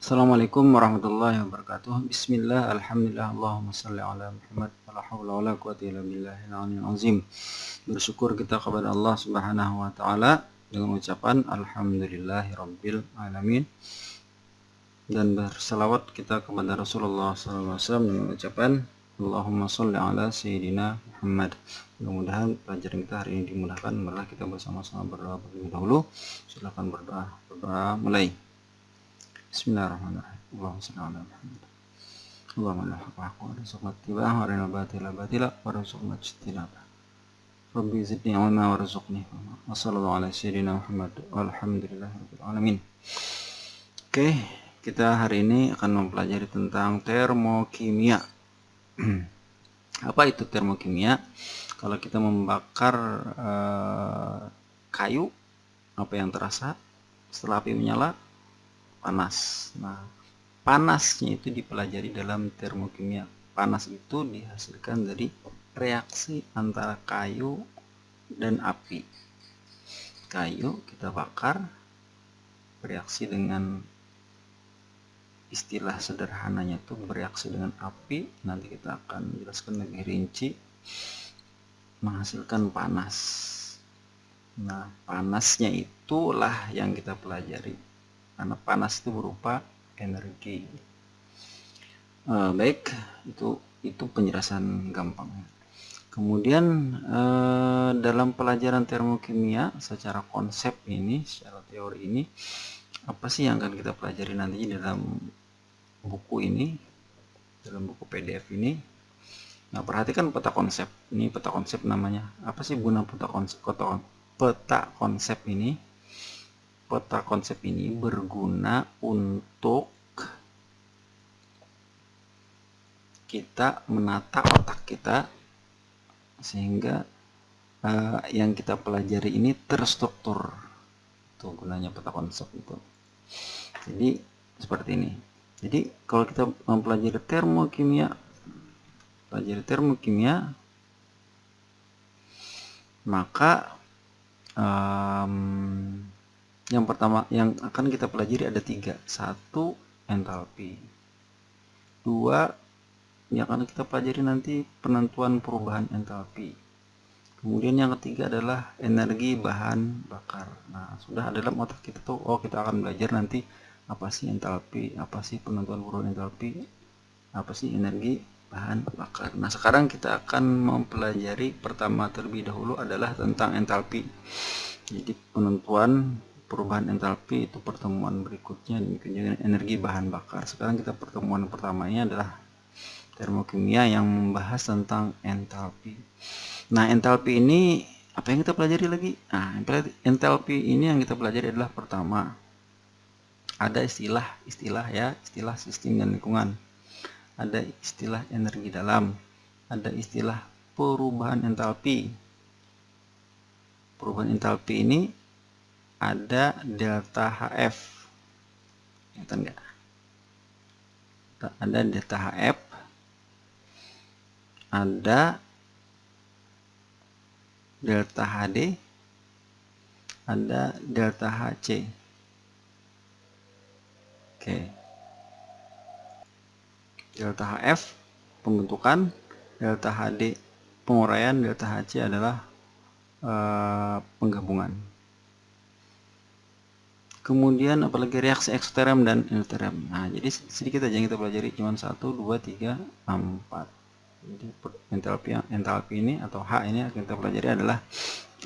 Assalamualaikum warahmatullahi wabarakatuh. Bismillah, alhamdulillah, Allahumma salli ala Muhammad, wala hawla wala quwwata illa billahil aliyyil azim. Bersyukur kita kepada Allah Subhanahu wa taala dengan ucapan alhamdulillahi rabbil alamin, dan berselawat kita kepada Rasulullah SAW dengan ucapan Allahumma sholli ala sayyidina Muhammad. Mudah-mudahan pelajaran kita hari ini dimudahkan. Marilah kita bersama-sama berdoa terlebih dahulu. Silakan berdoa mulai. Bismillahirrahmanirrahim. Allahumma sholli ala Muhammad. Allahumma la haqqa warzuqna ittiba'ah wa arina batila batila warzuqna ijtinabah. Rabbi zidni ilma warzuqni fahma. Wa sallallahu ala sayyidina Muhammad walhamdulillahi rabbil alamin. Oke, kita hari ini akan mempelajari tentang termokimia. Apa itu termokimia? Kalau kita membakar kayu, apa yang terasa setelah api menyala? Panas. Nah, panasnya itu dipelajari dalam termokimia. Panas itu dihasilkan dari reaksi antara kayu dan api. Kayu kita bakar, bereaksi dengan, istilah sederhananya itu bereaksi dengan api. Nanti kita akan jelaskan lebih rinci, menghasilkan panas. Nah, panasnya itulah yang kita pelajari, karena panas itu berupa energi. Baik, itu penjelasan gampang. Kemudian dalam pelajaran termokimia secara konsep ini, secara teori ini, apa sih yang akan kita pelajari nantinya dalam buku ini, dalam buku PDF ini. Nah, perhatikan peta konsep. Ini peta konsep namanya. Apa sih guna peta konsep? Peta konsep ini berguna untuk kita menata otak kita sehingga yang kita pelajari ini terstruktur. Itu gunanya peta konsep itu. Jadi seperti ini. Jadi kalau kita mempelajari termokimia, maka yang pertama yang akan kita pelajari ada 3. 1, entalpi. 2, yang akan kita pelajari nanti penentuan perubahan entalpi. Kemudian yang ketiga adalah energi bahan bakar. Nah, sudah ada dalam otak kita tuh, kita akan belajar nanti apa sih entalpi, apa sih penentuan perubahan entalpi, apa sih energi bahan bakar. Nah, sekarang kita akan mempelajari pertama terlebih dahulu adalah tentang entalpi. Jadi penentuan perubahan entalpi itu pertemuan berikutnya, demikian energi bahan bakar. Sekarang kita pertemuan pertamanya adalah termokimia yang membahas tentang entalpi. Nah, entalpi ini apa yang kita pelajari lagi? Nah, entalpi ini yang kita pelajari adalah pertama, ada istilah sistem dan lingkungan, ada istilah energi dalam, ada istilah perubahan entalpi. Perubahan entalpi ini ada delta HF, ingat nggak? Ada delta HF, ada delta HD, ada delta HC. Oke. Delta HF pembentukan, delta HD penguraian, delta HC adalah penggabungan. Kemudian apalagi reaksi eksterem dan endoterem. Nah, jadi sedikit aja yang kita pelajari, cuma 1, 2, 3, 4. Jadi entalpi ini atau H ini yang kita pelajari adalah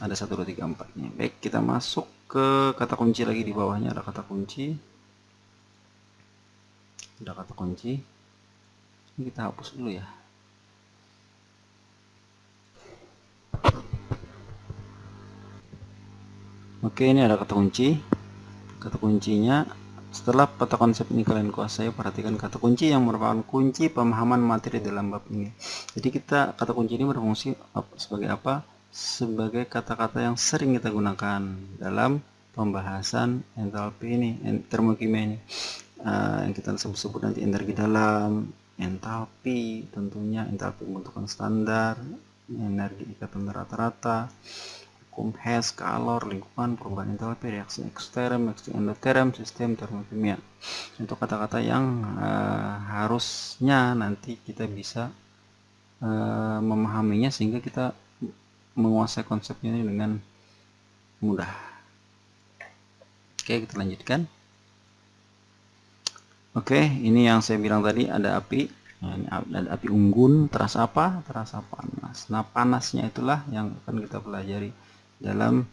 ada 1, 2, 3, 4 nya. Baik, kita masuk ke kata kunci lagi. Di bawahnya ada kata kunci. Ada kata kunci. Ini kita hapus dulu ya. Oke, ini ada kata kunci. Kata kuncinya, setelah peta konsep ini kalian kuasai, perhatikan kata kunci yang merupakan kunci pemahaman materi dalam bab ini. Jadi kata kunci ini berfungsi sebagai apa? Sebagai kata-kata yang sering kita gunakan dalam pembahasan entalpi ini, termokimia ini. Yang kita sebut nanti energi dalam, entalpi, tentunya entalpi pembentukan standar, energi ikatan rata-rata, vakum, hash, calor, lingkungan, perubahan entalpi, reaksi eksterem, reaksi endoterm, sistem termokimia. Itu kata-kata yang harusnya nanti kita bisa memahaminya sehingga kita menguasai konsepnya ini dengan mudah. Oke, kita lanjutkan. Oke, ini yang saya bilang tadi, ada api. Nah, ini ada api unggun, terasa apa? Terasa panas. Nah, panasnya itulah yang akan kita pelajari dalam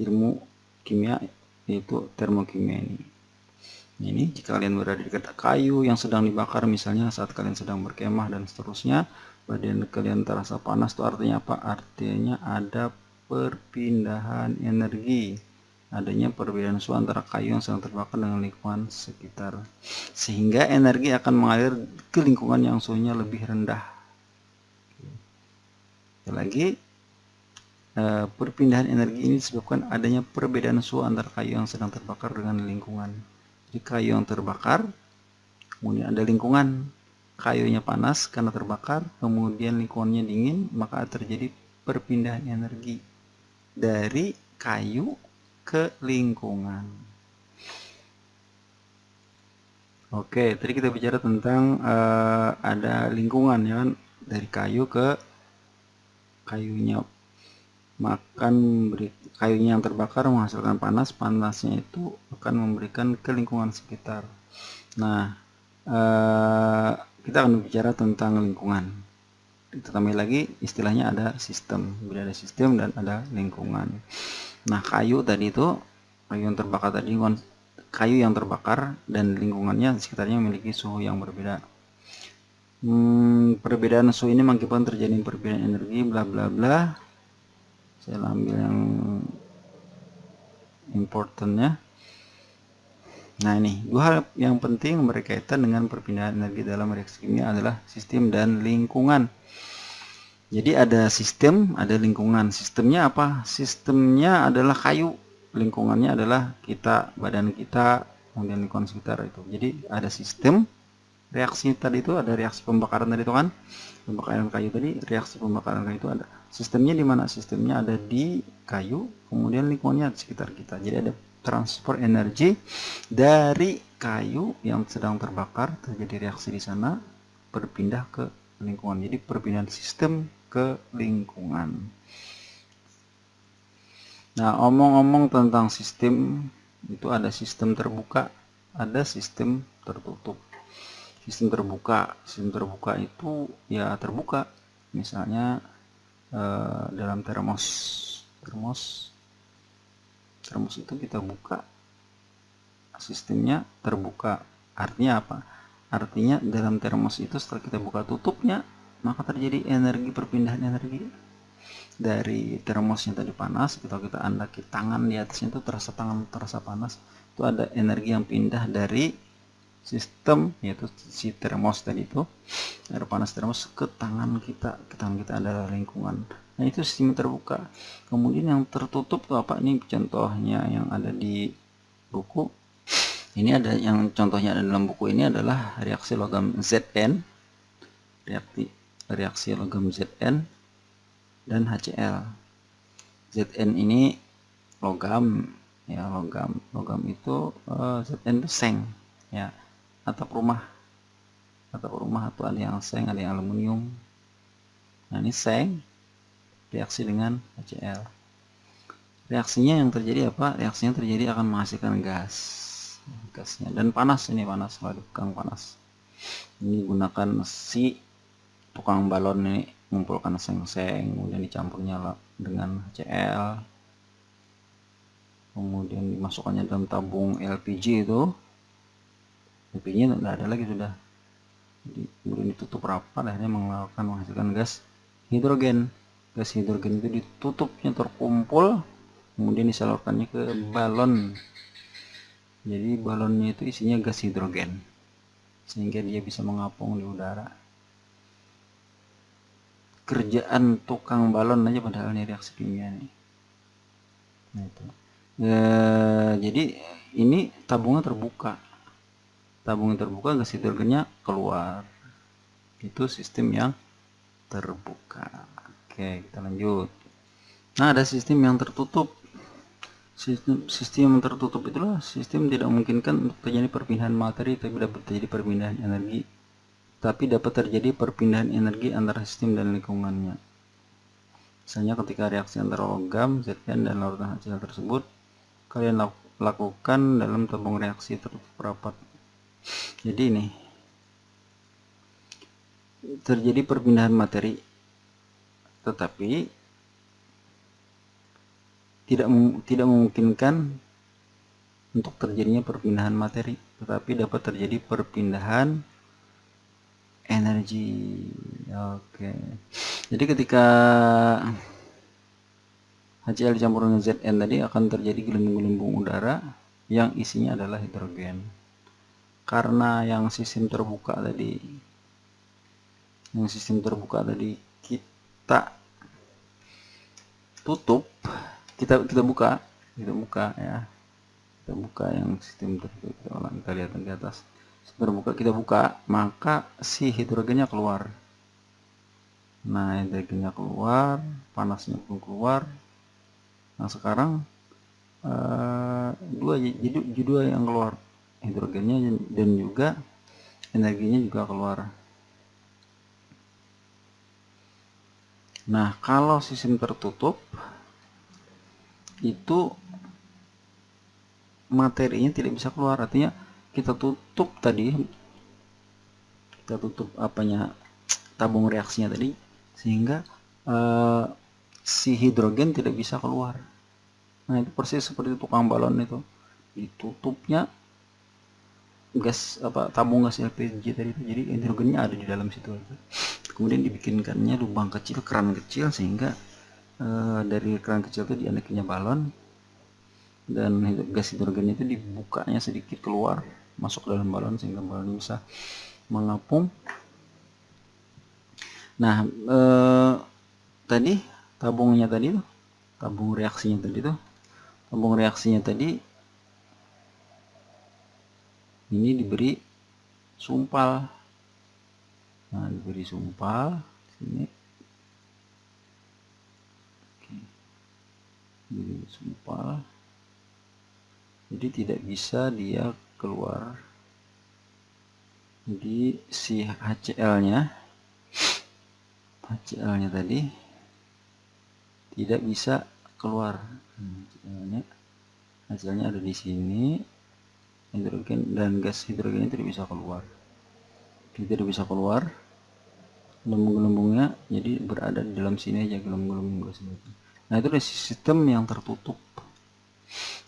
ilmu kimia, yaitu termokimia ini. Ini jika kalian berada di dekat kayu yang sedang dibakar, misalnya saat kalian sedang berkemah dan seterusnya, badan kalian terasa panas, itu artinya apa? Artinya ada perpindahan energi, adanya perbedaan suhu antara kayu yang sedang terbakar dengan lingkungan sekitar, sehingga energi akan mengalir ke lingkungan yang suhunya lebih rendah. Lagi, perpindahan energi ini disebabkan adanya perbedaan suhu antara kayu yang sedang terbakar dengan lingkungan. Jadi kayu yang terbakar, kemudian ada lingkungan, kayunya panas karena terbakar, kemudian lingkungannya dingin, maka terjadi perpindahan energi dari kayu ke lingkungan. Oke, tadi kita bicara tentang ada lingkungan, ya kan, dari kayu ke kayunya makan, kayunya yang terbakar menghasilkan panas, panasnya itu akan memberikan ke lingkungan sekitar. Nah, kita akan bicara tentang lingkungan. Kita tambah lagi, istilahnya ada sistem, ada sistem dan ada lingkungan. Nah, kayu tadi itu, kayu yang terbakar tadi, kayu yang terbakar dan lingkungannya sekitarnya memiliki suhu yang berbeda. Perbedaan suhu ini mengakibatkan terjadi perbedaan energi, bla bla bla. Saya ambil yang importantnya. Nah, ini dua hal yang penting berkaitan dengan perpindahan energi dalam reaksi kimia adalah sistem dan lingkungan. Jadi ada sistem, ada lingkungan. Sistemnya apa? Sistemnya adalah kayu, lingkungannya adalah kita, badan kita, kemudian lingkungan sekitar itu. Jadi ada sistem, reaksi tadi itu ada reaksi pembakaran tadi itu kan, pembakaran kayu tadi, reaksi pembakaran kayu itu ada. Sistemnya di mana? Sistemnya ada di kayu, kemudian lingkungannya di sekitar kita. Jadi ada transfer energi dari kayu yang sedang terbakar, terjadi reaksi di sana, berpindah ke lingkungan. Jadi perpindahan sistem ke lingkungan. Nah, omong-omong tentang sistem, itu ada sistem terbuka, ada sistem tertutup. Sistem terbuka itu ya terbuka, misalnya dalam termos itu kita buka, sistemnya terbuka. Artinya apa? Artinya dalam termos itu setelah kita buka tutupnya, maka terjadi perpindahan energi dari termosnya tadi panas, kalau kita andaki tangan di atasnya itu terasa panas, itu ada energi yang pindah dari sistem, yaitu si termos tadi itu, air panas termos ke tangan kita. Adalah lingkungan. Nah, itu sistem terbuka. Kemudian yang tertutup tuh apa? Ini contohnya yang ada di buku. Ini ada yang contohnya ada dalam buku ini adalah reaksi logam Zn, reaksi logam Zn dan HCl. Zn ini logam, ya, logam itu Zn itu seng, ya, atap rumah atau ada yang seng, ada yang aluminium. Nah, ini seng reaksi dengan HCl. Reaksinya yang terjadi apa? Reaksinya terjadi akan menghasilkan gasnya, dan panas. Ini panas, tukang panas. Ini gunakan si tukang balon ini mengumpulkan seng-seng, kemudian dicampurnya dengan HCl, kemudian dimasukkannya dalam tabung LPG itu. LPG-nya tidak ada lagi sudah. Jadi kemudian ditutup rapat, akhirnya menghasilkan gas hidrogen. Gas hidrogen itu ditutupnya, terkumpul, kemudian disalurkannya ke balon. Jadi balonnya itu isinya gas hidrogen, sehingga dia bisa mengapung di udara. Kerjaan tukang balon aja padahal ini reaksi kimia nih. Nah, itu. Jadi ini tabungnya terbuka. Gas hidrogennya keluar. Itu sistem yang terbuka. Oke, kita lanjut. Nah, ada sistem yang tertutup. Sistem yang tertutup itulah sistem tidak memungkinkan untuk terjadi perpindahan materi, tapi dapat terjadi perpindahan energi. Tapi dapat terjadi perpindahan energi antara sistem dan lingkungannya. Misalnya ketika reaksi antara logam, Zn dan larutan HCl tersebut kalian lakukan dalam tabung reaksi tertutup rapat. Jadi ini terjadi perpindahan materi, tetapi tidak memungkinkan untuk terjadinya perpindahan materi, tetapi dapat terjadi perpindahan energi. Oke. Jadi ketika HCl dicampur dengan Zn tadi akan terjadi gelembung-gelembung udara yang isinya adalah hidrogen. Karena yang sistem terbuka tadi kita tutup, kita buka ya. Kita buka yang sistem tertutup, kita lihat di atas. Terbuka, kita buka, maka si hidrogennya keluar. Nah, hidrogennya keluar, panasnya pun keluar. Nah, sekarang dua yang keluar, hidrogennya dan juga energinya juga keluar. Nah, kalau sistem tertutup itu materinya tidak bisa keluar, artinya kita tutup tabung reaksinya tadi, sehingga si hidrogen tidak bisa keluar. Nah, itu persis seperti tukang balon itu, ditutupnya tabung gas LPG tadi itu, jadi hidrogennya ada di dalam situ. Kemudian dibikinkannya lubang kecil, keran kecil, sehingga dari keran kecil itu dianakinya balon, dan gas hidrogen itu dibukanya sedikit keluar masuk dalam balon sehingga balon bisa mengapung. Nah, tadi tabung reaksinya tadi ini diberi sumpal. Nah, diberi sumpal sini. Oke. Diberi sumpal. Jadi tidak bisa dia keluar. Jadi si HCl-nya tadi tidak bisa keluar. HCl-nya ada di sini, hidrogen dan gas hidrogen tidak bisa keluar. Tidak bisa keluar, gelembung-gelembungnya jadi berada di dalam sini aja, gelembung-gelembung gas hidrogen. Nah, itu adalah sistem yang tertutup.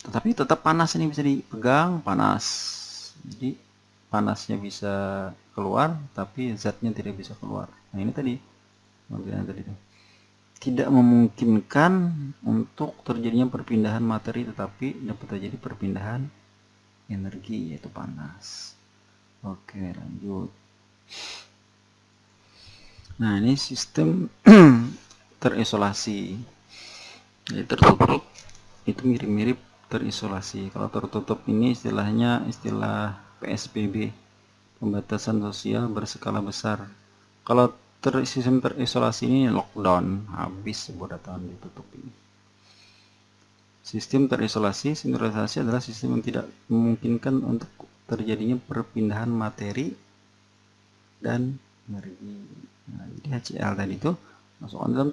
Tetapi tetap panas, ini bisa dipegang, panas. Jadi panasnya bisa keluar, tapi zatnya tidak bisa keluar. Nah, ini tadi tidak memungkinkan untuk terjadinya perpindahan materi, tetapi dapat terjadi perpindahan energi, yaitu panas. Oke, lanjut. Nah, ini sistem terisolasi. Jadi tertutup itu mirip-mirip terisolasi. Kalau tertutup ini istilahnya istilah PSBB, pembatasan sosial berskala besar. Kalau sistem terisolasi ini lockdown, habis sebuah tahun ditutup ini. Sistem terisolasi adalah sistem yang tidak memungkinkan untuk terjadinya perpindahan materi dan energi. Nah, jadi HCl tadi itu masukkan dalam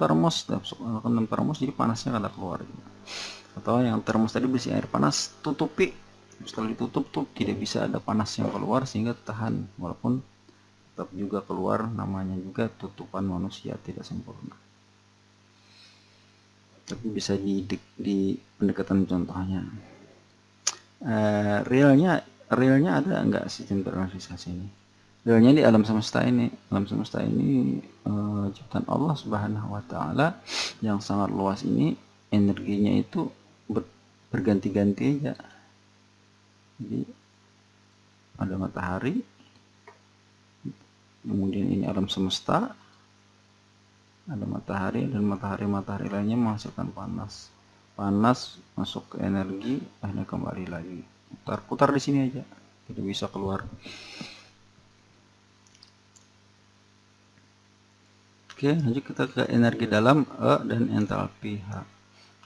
termos, jadi panasnya kada keluar. Atau yang termos tadi berisi air panas, tutupi. Setelah ditutup tuh tidak bisa ada panas yang keluar sehingga tahan, walaupun tetap juga keluar, namanya juga tutupan manusia tidak sempurna. Tapi bisa di pendekatan contohnya. Realnya ada enggak sistem terorganisasi ini? Realnya di alam semesta ini. Ciptaan Allah Subhanahu wa Ta'ala yang sangat luas ini, energinya itu berganti-ganti aja. Jadi ada matahari, kemudian ini alam semesta, ada matahari, dan matahari lainnya menghasilkan panas masuk ke energi, akhirnya kembali lagi putar di sini aja, tidak bisa keluar. Oke, lanjut kita ke energi dalam, E dan entalpi H.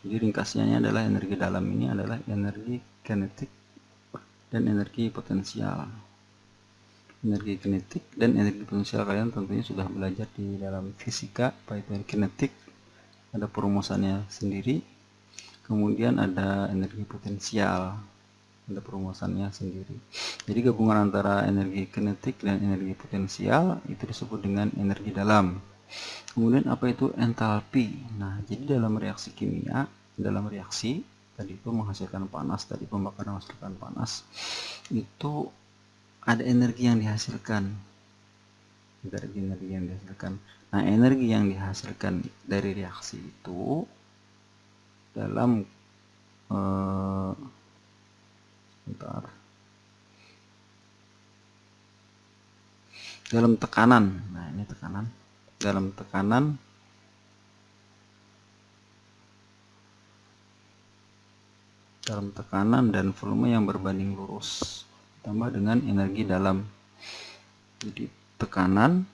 Jadi ringkasnya adalah energi dalam ini adalah energi kinetik dan energi potensial. Energi kinetik dan energi potensial kalian tentunya sudah belajar di dalam fisika, apa itu kinetik, ada perumusannya sendiri. Kemudian ada energi potensial, ada perumusannya sendiri. Jadi gabungan antara energi kinetik dan energi potensial itu disebut dengan energi dalam. Kemudian apa itu entalpi? Nah, jadi dalam reaksi kimia, dalam reaksi tadi itu menghasilkan panas, tadi pembakaran menghasilkan panas, itu ada energi yang dihasilkan. Nah, energi yang dihasilkan dari reaksi itu dalam dalam tekanan. Nah, ini tekanan. Dalam tekanan dan volume yang berbanding lurus tambah dengan energi dalam. Jadi tekanan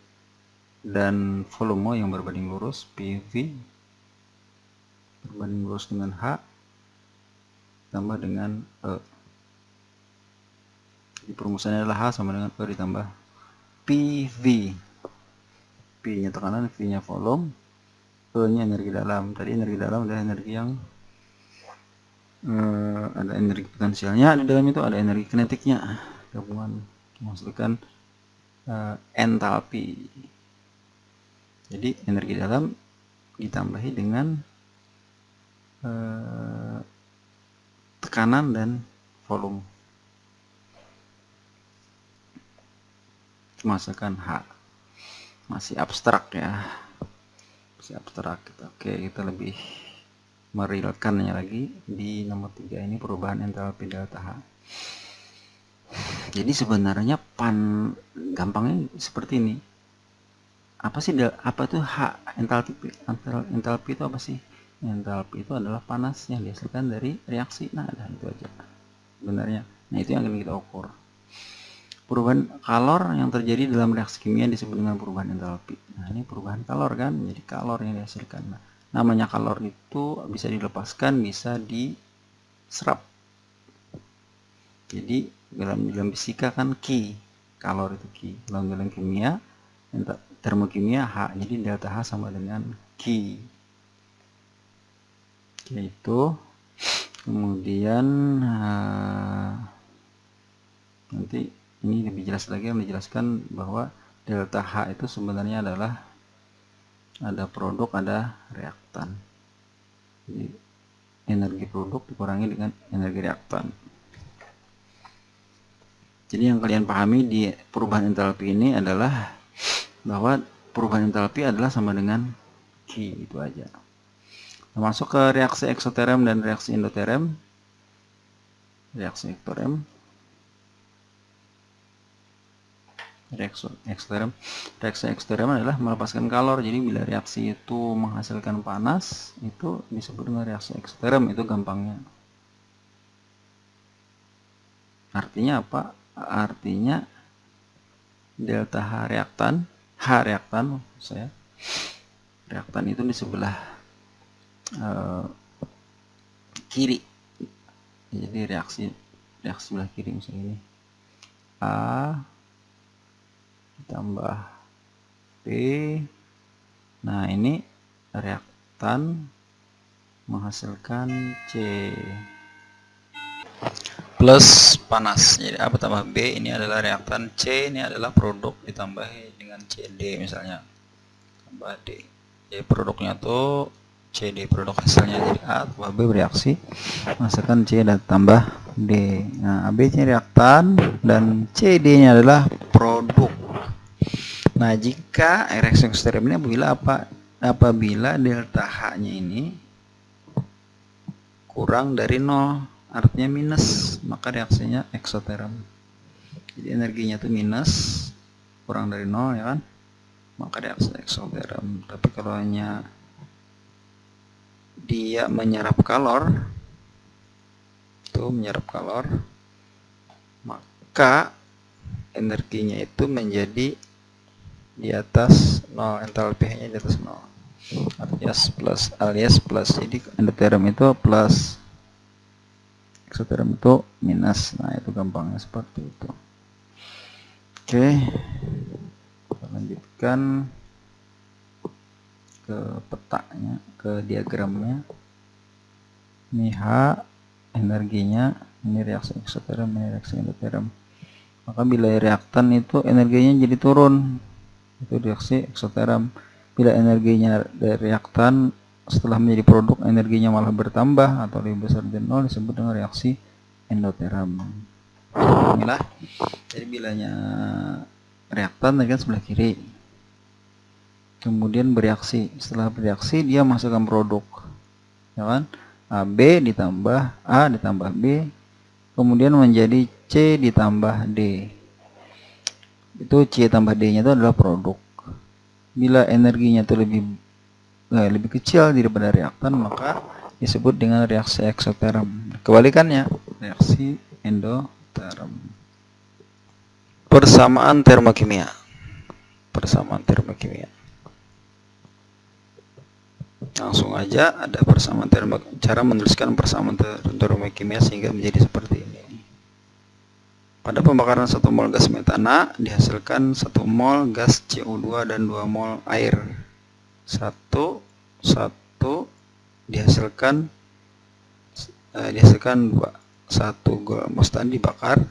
dan volume yang berbanding lurus, PV berbanding lurus dengan H tambah dengan E. Jadi perumusannya adalah H sama dengan E ditambah PV. P nya tekanan, V nya volume, E nya energi dalam. Tadi energi dalam adalah energi yang ada energi potensialnya, di dalam itu ada energi kinetiknya, gabungan menghasilkan entalpi. Jadi energi dalam ditambahi dengan tekanan dan volume, menghasilkan H. Masih abstrak ya, masih abstrak. Oke, kita lebih merealkannya lagi di nomor 3 ini, perubahan entalpi delta H. Jadi sebenarnya gampangnya seperti ini. Apa itu H? Entalpi itu apa sih? Entalpi itu adalah panas yang dihasilkan dari reaksi. Nah, itu aja sebenarnya. Nah, itu yang akan kita ukur. Perubahan kalor yang terjadi dalam reaksi kimia disebut dengan perubahan entalpi. Nah, ini perubahan kalor kan, jadi kalor yang dihasilkan. Nah, namanya kalor itu bisa dilepaskan, bisa diserap. Jadi dalam fisika kan Ki, kalor itu Ki. Dalam kimia, termokimia H, jadi delta H sama dengan Ki. Yaitu kemudian nanti ini lebih jelas lagi, yang dijelaskan bahwa delta H itu sebenarnya adalah ada produk, ada reaktan. Jadi energi produk dikurangi dengan energi reaktan. Jadi yang kalian pahami di perubahan entalpi ini adalah bahwa perubahan entalpi adalah sama dengan Q, itu aja. Nah, masuk ke reaksi eksoterm dan reaksi endoterm. Reaksi eksoterm adalah melepaskan kalor. Jadi bila reaksi itu menghasilkan panas, itu disebut dengan reaksi eksoterm. Itu gampangnya. Artinya apa? Artinya delta H reaktan, reaktan itu di sebelah kiri. Jadi reaksi sebelah kiri, misalnya ini A ditambah B. Nah, ini reaktan menghasilkan C plus panas. Jadi A tambah B ini adalah reaktan, C ini adalah produk ditambah dengan CD misalnya, tambah D. Jadi produknya tuh CD, produk hasilnya. Jadi A tambah B bereaksi menghasilkan C dan tambah D. Nah, AB nya reaktan dan CD nya adalah produk. Nah, jika reaksi eksoterm ini apabila delta H nya ini kurang dari 0, artinya minus, maka reaksinya eksoterm. Jadi energinya itu minus, kurang dari 0 ya kan, maka reaksi eksoterm. Tapi kalau hanya dia menyerap kalor, maka energinya itu menjadi di atas 0, entalpi nya di atas 0. alias plus. Jadi endoterm itu plus, eksoterm itu minus. Nah, itu gampangnya seperti itu. Oke, kita lanjutkan ke petanya, ke diagramnya. Ini H energinya, ini reaksi eksoterm, ini reaksi endoterm. Maka bila reaktan itu energinya jadi turun, itu reaksi eksoterm. Bila energinya dari reaktan setelah menjadi produk energinya malah bertambah atau lebih besar dari 0, disebut dengan reaksi endoterm. Inilah, jadi bilanya reaktan tadi kan sebelah kiri, kemudian bereaksi. Setelah bereaksi dia masukkan produk, ya kan? AB ditambah A ditambah B, kemudian menjadi C ditambah D. Itu C tambah D nya itu adalah produk. Bila energinya itu lebih kecil daripada reaktan, maka disebut dengan reaksi eksoterm. Kebalikannya, reaksi endoterm. Persamaan termokimia. Persamaan termokimia. Langsung aja ada persamaan cara menuliskan persamaan termokimia sehingga menjadi seperti ini. Pada pembakaran 1 mol gas metana dihasilkan 1 mol gas CO2 dan 2 mol air. 1 dihasilkan 2. 1 gol dibakar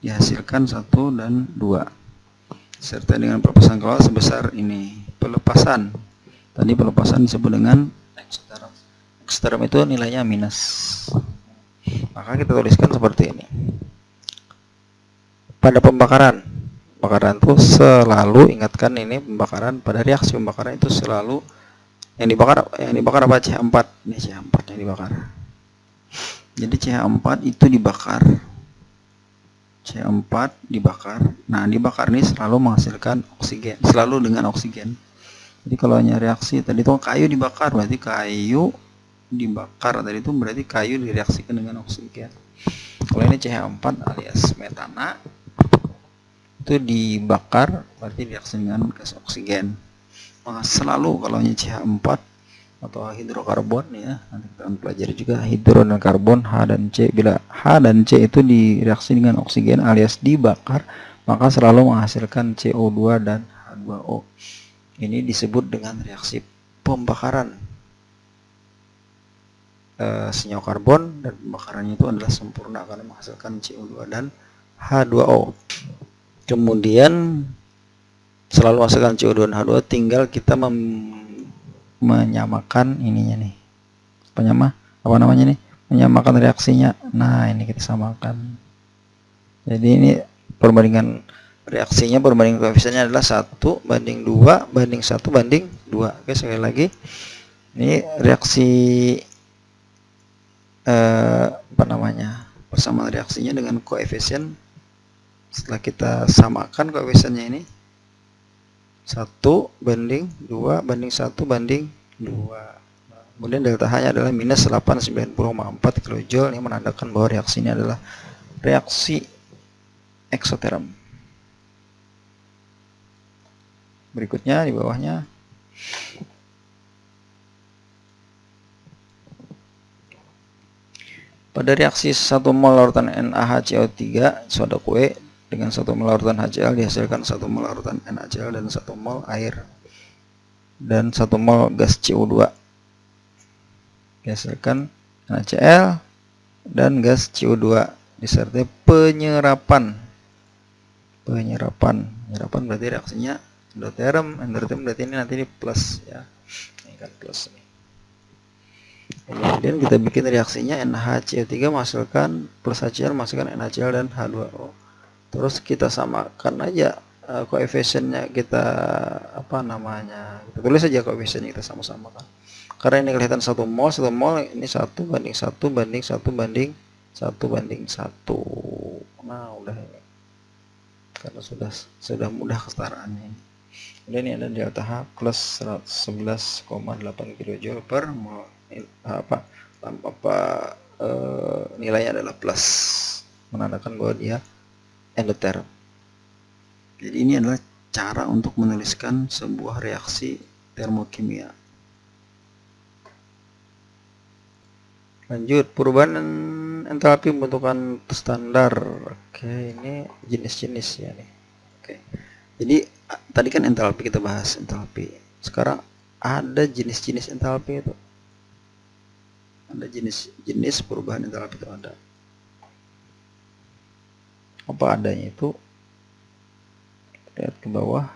dihasilkan 1 dan 2. Serta dengan pelepasan keluar sebesar ini. Pelepasan. Tadi pelepasan disebut dengan eksoterm. Eksoterm itu nilainya minus. Maka kita tuliskan seperti ini. Pada pembakaran itu selalu, ingatkan ini pembakaran, pada reaksi pembakaran itu selalu yang dibakar apa? CH4. Ini CH4 yang dibakar. Jadi CH4 itu dibakar. CH4 dibakar. Nah, dibakar ini selalu menghasilkan oksigen, selalu dengan oksigen. Jadi kalau hanya reaksi tadi itu kayu dibakar, berarti kayu dibakar tadi itu berarti kayu direaksikan dengan oksigen. Kalau ini CH4 alias metana itu dibakar berarti direaksi dengan gas oksigen. Maka selalu kalau hanya CH4 atau hidrokarbon, ya nanti kita akan pelajari juga hidro dan karbon H dan C. Bila H dan C itu direaksi dengan oksigen alias dibakar, maka selalu menghasilkan CO2 dan H2O. Ini disebut dengan reaksi pembakaran. Senyawa karbon dan pembakarannya itu adalah sempurna karena menghasilkan CO2 dan H2O. Kemudian selalu menghasilkan CO2 dan H2O, tinggal kita menyamakan ininya nih. Apa namanya nih? Menyamakan reaksinya. Nah, ini kita samakan. Jadi ini perbandingan reaksinya, perbandingan koefisiennya adalah 1 banding 2 banding 1 banding 2. Oke, sekali lagi. Ini reaksi persamaan reaksinya dengan koefisien. Setelah kita samakan koefisiennya ini 1 banding 2 banding 1 banding 2. Kemudian delta H nya adalah minus 890,4 kJ. Ini menandakan bahwa reaksi ini adalah reaksi eksoterm. Berikutnya di bawahnya pada reaksi 1 mol larutan NaHCO3 soda kue dengan 1 mol larutan HCl dihasilkan 1 mol larutan NaCl dan 1 mol air dan 1 mol gas CO2 dihasilkan NaCl dan gas CO2 disertai penyerapan berarti reaksinya endoterm berarti ini nanti ini plus, ya ini kan plus nih. Kemudian kita bikin reaksinya NaHCO3 masukkan plus HCl masukkan NaCl dan H2O. Terus kita samakan aja koefisiennya, kita kita tulis saja koefisiennya, kita sama-samakan. Karena ini kelihatan 1 mol ini 1 banding 1 banding 1 banding 1 banding 1. Nah, udah ini. Karena sudah mudah ketaraannya ini. Kemudian ini ada delta H plus 11,8 kJ per mol. Nilainya adalah plus, menandakan bahwa dia endoterm. Jadi ini adalah cara untuk menuliskan sebuah reaksi termokimia. Lanjut, perubahan entalpi pembentukan standar. Oke, ini jenis-jenis ya nih. Oke. Jadi tadi kan entalpi kita bahas entalpi. Sekarang ada jenis-jenis entalpi itu. Ada jenis-jenis perubahan entalpi itu ada. Apa adanya itu? Lihat ke bawah.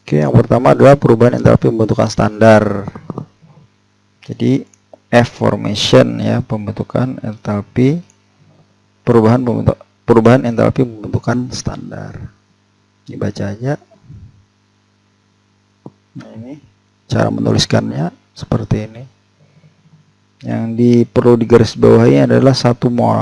Oke, yang pertama adalah perubahan entalpi pembentukan standar. Jadi F formation ya, pembentukan entalpi perubahan entalpi pembentukan standar. Dibaca aja. Nah, ini cara menuliskannya seperti ini. Yang perlu digarisbawahi adalah 1 mol.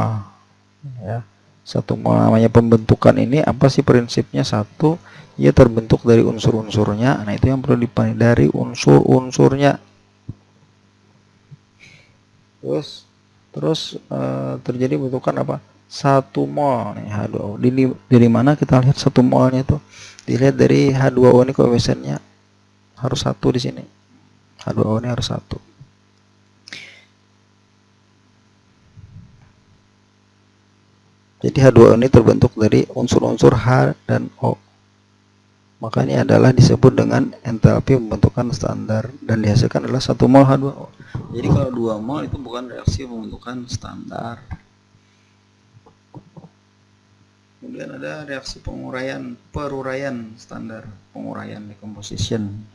Ya. 1 mol namanya pembentukan ini apa sih prinsipnya? 1, ia terbentuk dari unsur-unsurnya. Nah, itu yang perlu dipahami, dari unsur-unsurnya. Terus terjadi bentukan apa? 1 mol nih H2O. Dari mana kita lihat 1 molnya itu? Dilihat dari H2O ini koefisiennya harus 1 di sini. H2O ini harus 1. Jadi H2O ini terbentuk dari unsur-unsur H dan O. Maka ini adalah disebut dengan entalpi pembentukan standar dan dihasilkan adalah 1 mol H2O. Jadi kalau 2 mol itu bukan reaksi pembentukan standar. Kemudian ada reaksi peruraian standar, penguraian decomposition.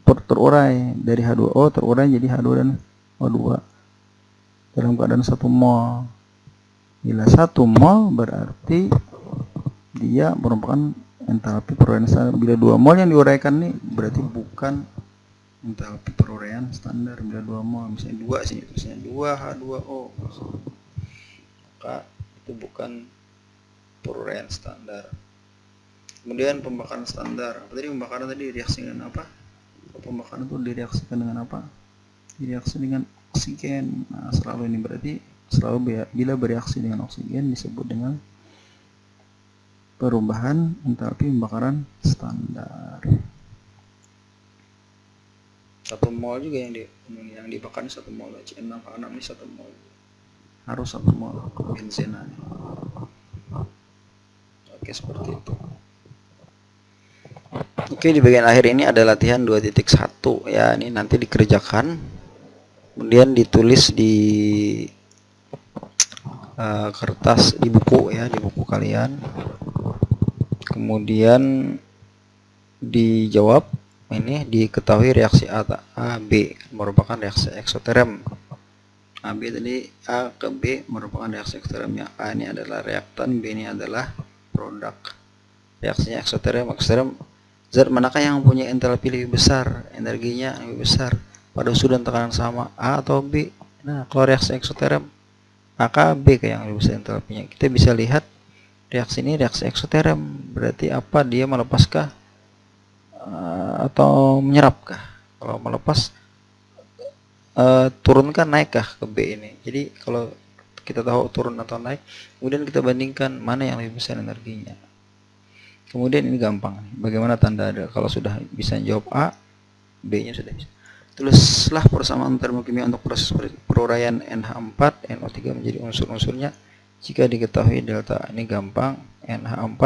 Terurai dari H2O terurai jadi H2 dan O2 dalam keadaan 1 mol. Bila 1 mol berarti dia merupakan entalpi peruraian standar. Bila 2 mol yang diuraikan nih berarti bukan entalpi peruraian standar. Bila 2 mol, misalnya 2 sini tulisnya 2H2O, maka itu bukan peruraian standar. Kemudian pembakaran standar. Tadi pembakaran tadi direaksi dengan apa? Pembakaran itu direaksikan dengan apa? Direaksi dengan oksigen. Nah, selalu ini berarti bila bereaksi dengan oksigen disebut dengan perubahan entalpi pembakaran standar. 1 mol juga yang dibakar 1 mol, C6H6 ini 1 mol. Harus 1 mol benzena. Oke, seperti itu. Oke, di bagian akhir ini ada latihan 2.1 ya, ini nanti dikerjakan kemudian ditulis di kertas, di buku ya, di buku kalian, kemudian dijawab. Ini diketahui reaksi A B merupakan reaksi eksoterm. AB tadi A ke B merupakan reaksi eksotermnya. A ini adalah reaktan, B ini adalah produk. Reaksinya eksoterm. Zat manakah yang punya entalpi lebih besar, energinya lebih besar pada suhu dan tekanan sama, A atau B? Nah, kalau reaksi eksoterm A ke B yang lebih besar entalpinya. Kita bisa lihat reaksi ini reaksi eksoterm, berarti apa? Dia melepaskah atau menyerapkah? Kalau melepas, turunkah naikkah ke B ini? Jadi kalau kita tahu turun atau naik, kemudian kita bandingkan mana yang lebih besar energinya. Kemudian ini gampang, bagaimana tanda ada? Kalau sudah bisa jawab A, B nya sudah bisa. Tulislah persamaan termokimia untuk proses peruraian NH4 NO3 menjadi unsur-unsurnya jika diketahui delta. Ini gampang, NH4.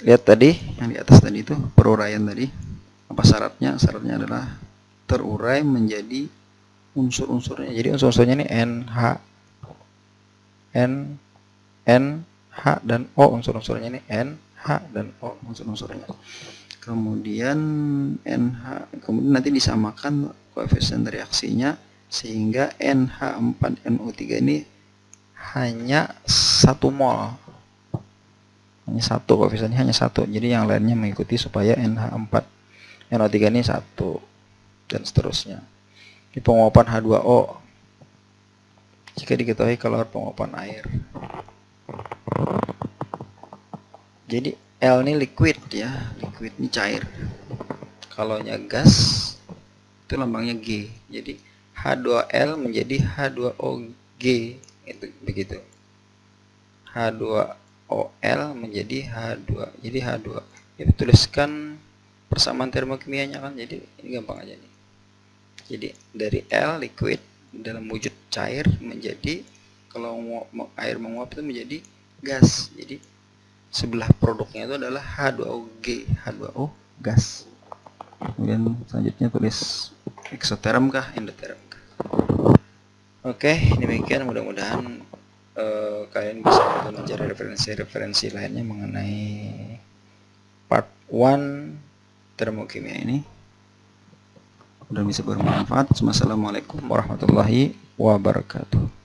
Lihat tadi yang di atas tadi itu peruraian tadi. Apa syaratnya? Syaratnya adalah terurai menjadi unsur-unsurnya. Jadi unsur-unsurnya ini NH dan O, unsur-unsurnya ini NH dan O, unsur-unsurnya. Kemudian kemudian nanti disamakan koefisien reaksinya sehingga NH4NO3 ini hanya 1 mol. Hanya 1, koefisiennya hanya 1. Jadi yang lainnya mengikuti supaya NH4NO3 ini 1 dan seterusnya. Di penguapan H2O jika diketahui kalor penguapan air. Jadi L ini liquid ya, liquid ini cair. Kalau nya gas itu lambangnya G. Jadi H2L menjadi H2OG, itu begitu. H2OL menjadi H2. Jadi H2. Kita tuliskan persamaan termokimianya kan, jadi ini gampang aja nih. Jadi dari L liquid dalam wujud cair menjadi, kalau air menguap itu menjadi gas. Jadi sebelah produknya itu adalah H2OG, H2O gas. Kemudian selanjutnya tulis eksoterm kah, endoterm kah. Oke, demikian, mudah-mudahan kalian bisa mencari referensi-referensi lainnya mengenai part 1 termokimia ini. Mudah bisa bermanfaat. Wassalamualaikum warahmatullahi wabarakatuh.